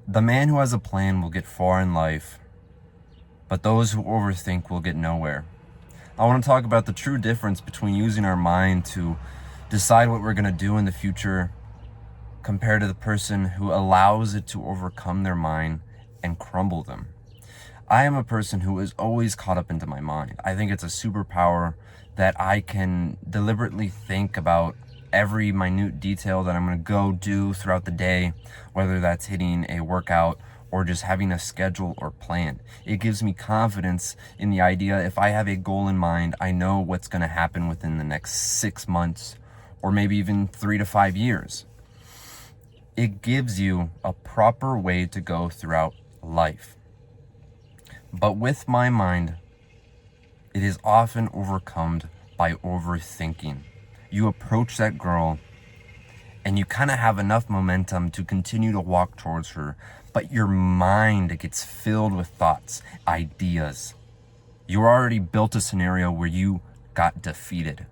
The man who has a plan will get far in life, but those who overthink will get nowhere. I want to talk about the true difference between using our mind to decide what we're going to do in the future compared to the person who allows it to overcome their mind and crumble them. I am a person who is always caught up into my mind. I think it's a superpower that I can deliberately think about every minute detail that I'm going to go do throughout the day, whether that's hitting a workout or just having a schedule or plan. It gives me confidence in the idea if I have a goal in mind, I know what's going to happen within the next 6 months or maybe even 3 to 5 years. It gives you a proper way to go throughout life. But with my mind, it is often overcome by overthinking. You approach that girl and you kind of have enough momentum to continue to walk towards her, but your mind gets filled with thoughts, ideas. You already built a scenario where you got defeated.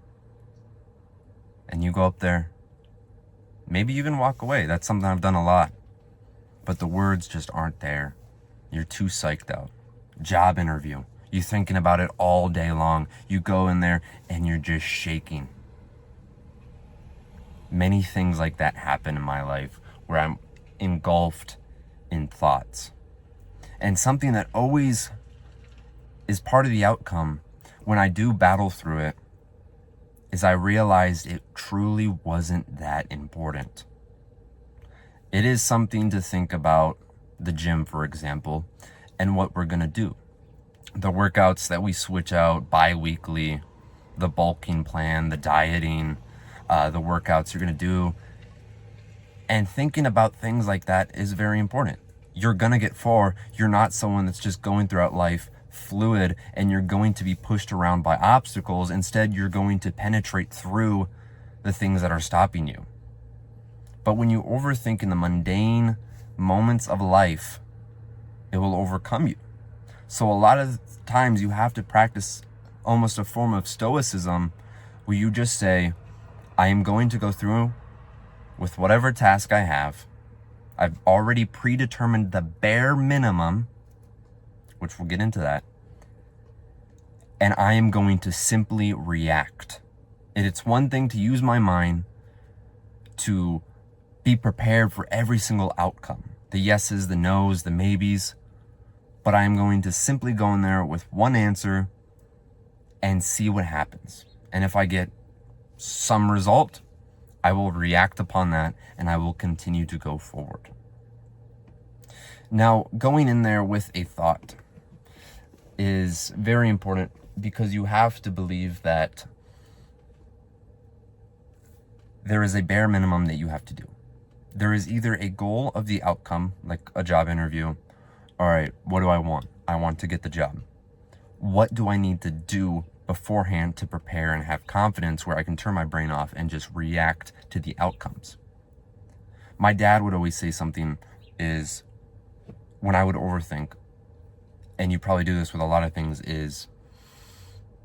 And you go up there, maybe even walk away. That's something I've done a lot. But the words just aren't there. You're too psyched out. Job interview. You're thinking about it all day long. You go in there and you're just shaking. Many things like that happen in my life where I'm engulfed in thoughts. And something that always is part of the outcome when I do battle through it is I realized it truly wasn't that important. It is something to think about the gym, for example, and what we're going to do. The workouts that we switch out bi-weekly, the bulking plan, the dieting, the workouts you're going to do. And thinking about things like that is very important. You're going to get far. You're not someone that's just going throughout life fluid and you're going to be pushed around by obstacles. Instead, you're going to penetrate through the things that are stopping you. But when you overthink in the mundane moments of life, it will overcome you. So a lot of times you have to practice almost a form of stoicism where you just say, I am going to go through with whatever task I have. I've already predetermined the bare minimum, which we'll get into that. And I am going to simply react. And it's one thing to use my mind to be prepared for every single outcome. The yeses, the nos, the maybes. But I am going to simply go in there with one answer and see what happens. And if I get some result, I will react upon that and I will continue to go forward. Now, going in there with a thought is very important because you have to believe that there is a bare minimum that you have to do. There is either a goal of the outcome, like a job interview. All right, what do I want? I want to get the job. What do I need to do beforehand to prepare and have confidence where I can turn my brain off and just react to the outcomes? My dad would always say something is when I would overthink, and you probably do this with a lot of things, is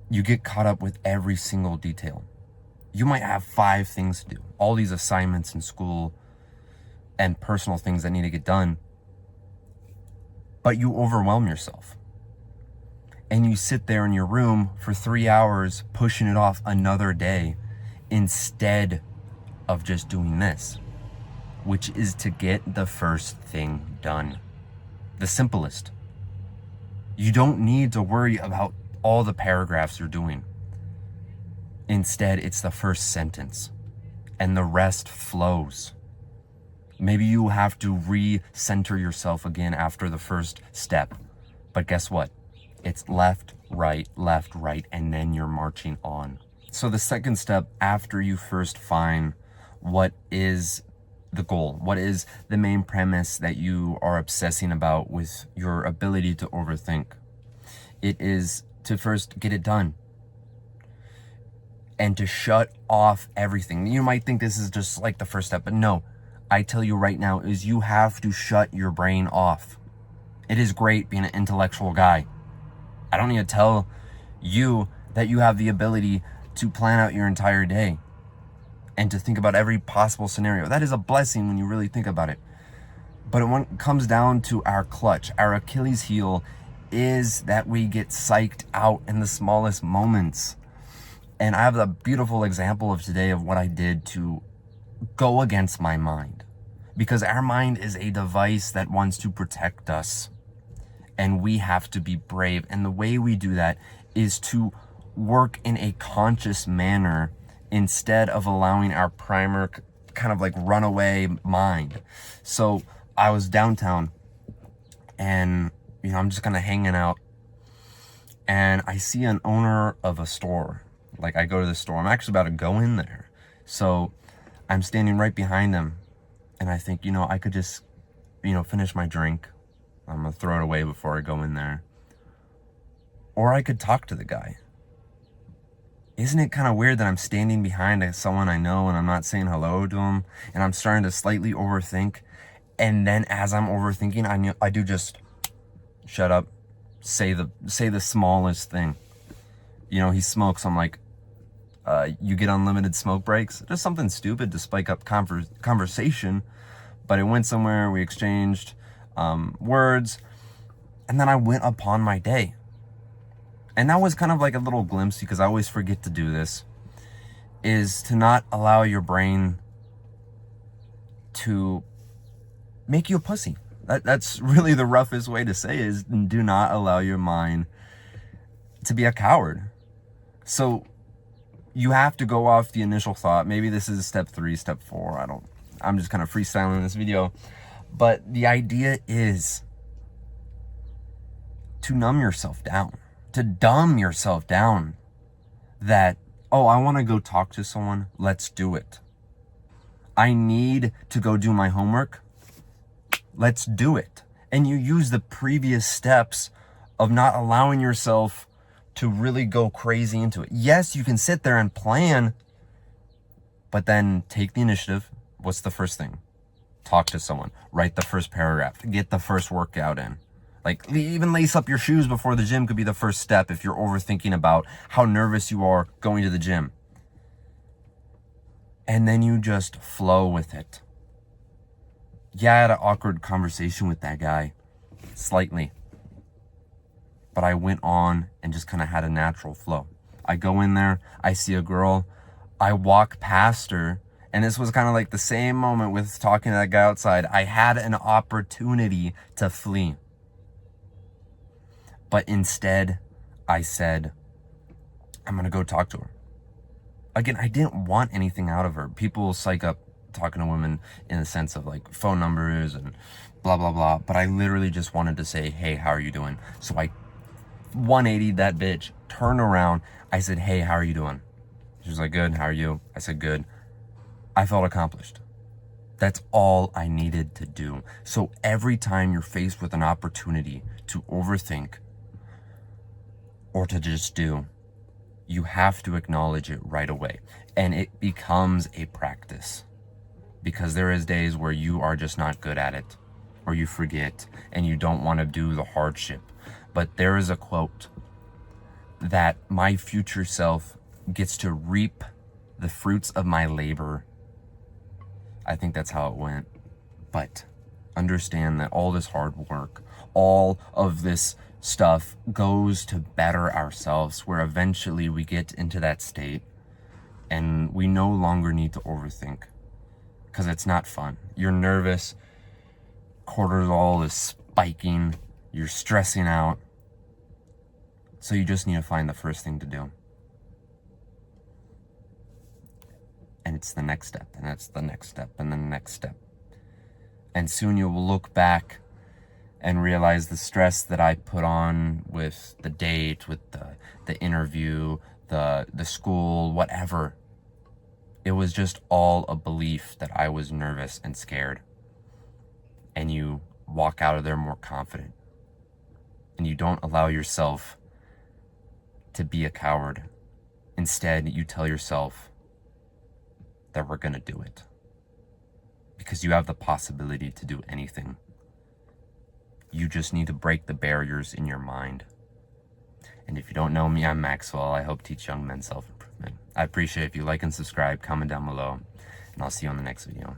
you get caught up with every single detail. You might have 5 things to do, all these assignments in school and personal things that need to get done, but you overwhelm yourself. And you sit there in your room for 3 hours pushing it off another day instead of just doing this, which is to get the first thing done. The simplest. You don't need to worry about all the paragraphs you're doing. Instead, it's the first sentence and the rest flows. Maybe you have to re-center yourself again after the first step. But guess what? It's left, right, and then you're marching on. So the second step after you first find what is the goal, what is the main premise that you are obsessing about with your ability to overthink, it is to first get it done and to shut off everything. You might think this is just like the first step, but no, I tell you right now is you have to shut your brain off. It is great being an intellectual guy. I don't need to tell you that you have the ability to plan out your entire day and to think about every possible scenario. That is a blessing when you really think about it. But when it comes down to our clutch, our Achilles heel is that we get psyched out in the smallest moments. And I have a beautiful example of today of what I did to go against my mind. Because our mind is a device that wants to protect us. And we have to be brave. And the way we do that is to work in a conscious manner instead of allowing our primer kind of like runaway mind. So I was downtown and, I'm just kind of hanging out, and I see an owner of a store. Like, I go to the store. I'm actually about to go in there. So I'm standing right behind him, and I think, I could just, finish my drink. I'm going to throw it away before I go in there. Or I could talk to the guy. Isn't it kind of weird that I'm standing behind someone I know and I'm not saying hello to him, and I'm starting to slightly overthink? And then as I'm overthinking, I do just shut up, say the smallest thing. He smokes. I'm like, you get unlimited smoke breaks. Just something stupid to spike up conversation. But it went somewhere. We exchanged words, and then I went upon my day. And that was kind of like a little glimpse, because I always forget to do this, is to not allow your brain to make you a pussy. That's really the roughest way to say it, is do not allow your mind to be a coward. So you have to go off the initial thought. Maybe this is step 3, step 4. I'm just kind of freestyling this video. But the idea is to numb yourself down, to dumb yourself down, that, oh, I want to go talk to someone. Let's do it. I need to go do my homework. Let's do it. And you use the previous steps of not allowing yourself to really go crazy into it. Yes, you can sit there and plan, but then take the initiative. What's the first thing? Talk to someone. Write the first paragraph. Get the first workout in. Like, even lace up your shoes before the gym could be the first step if you're overthinking about how nervous you are going to the gym. And then you just flow with it. Yeah, I had an awkward conversation with that guy, slightly. But I went on and just kind of had a natural flow. I go in there, I see a girl, I walk past her, and this was kind of like the same moment with talking to that guy outside. I had an opportunity to flee. But instead, I said, I'm going to go talk to her. Again, I didn't want anything out of her. People psych up talking to women in the sense of like phone numbers and blah, blah, blah. But I literally just wanted to say, hey, how are you doing? So I 180'd that bitch, turned around. I said, hey, how are you doing? She was like, good. How are you? I said, good. I felt accomplished. That's all I needed to do. So every time you're faced with an opportunity to overthink or to just do, you have to acknowledge it right away. And it becomes a practice, because there is days where you are just not good at it, or you forget and you don't want to do the hardship. But there is a quote that my future self gets to reap the fruits of my labor. I think that's how it went. But understand that all this hard work, all of this stuff goes to better ourselves, where eventually we get into that state and we no longer need to overthink, because it's not fun. You're nervous, cortisol is spiking, you're stressing out. So you just need to find the first thing to do. And it's the next step, and that's the next step, and then the next step. And soon you will look back and realize the stress that I put on with the date, with the interview, the school, whatever. It was just all a belief that I was nervous and scared. And you walk out of there more confident. And you don't allow yourself to be a coward. Instead, you tell yourself that we're going to do it. Because you have the possibility to do anything. You just need to break the barriers in your mind. And if you don't know me, I'm Maxwell. I help teach young men self-improvement. I appreciate if you like and subscribe, comment down below, and I'll see you on the next video.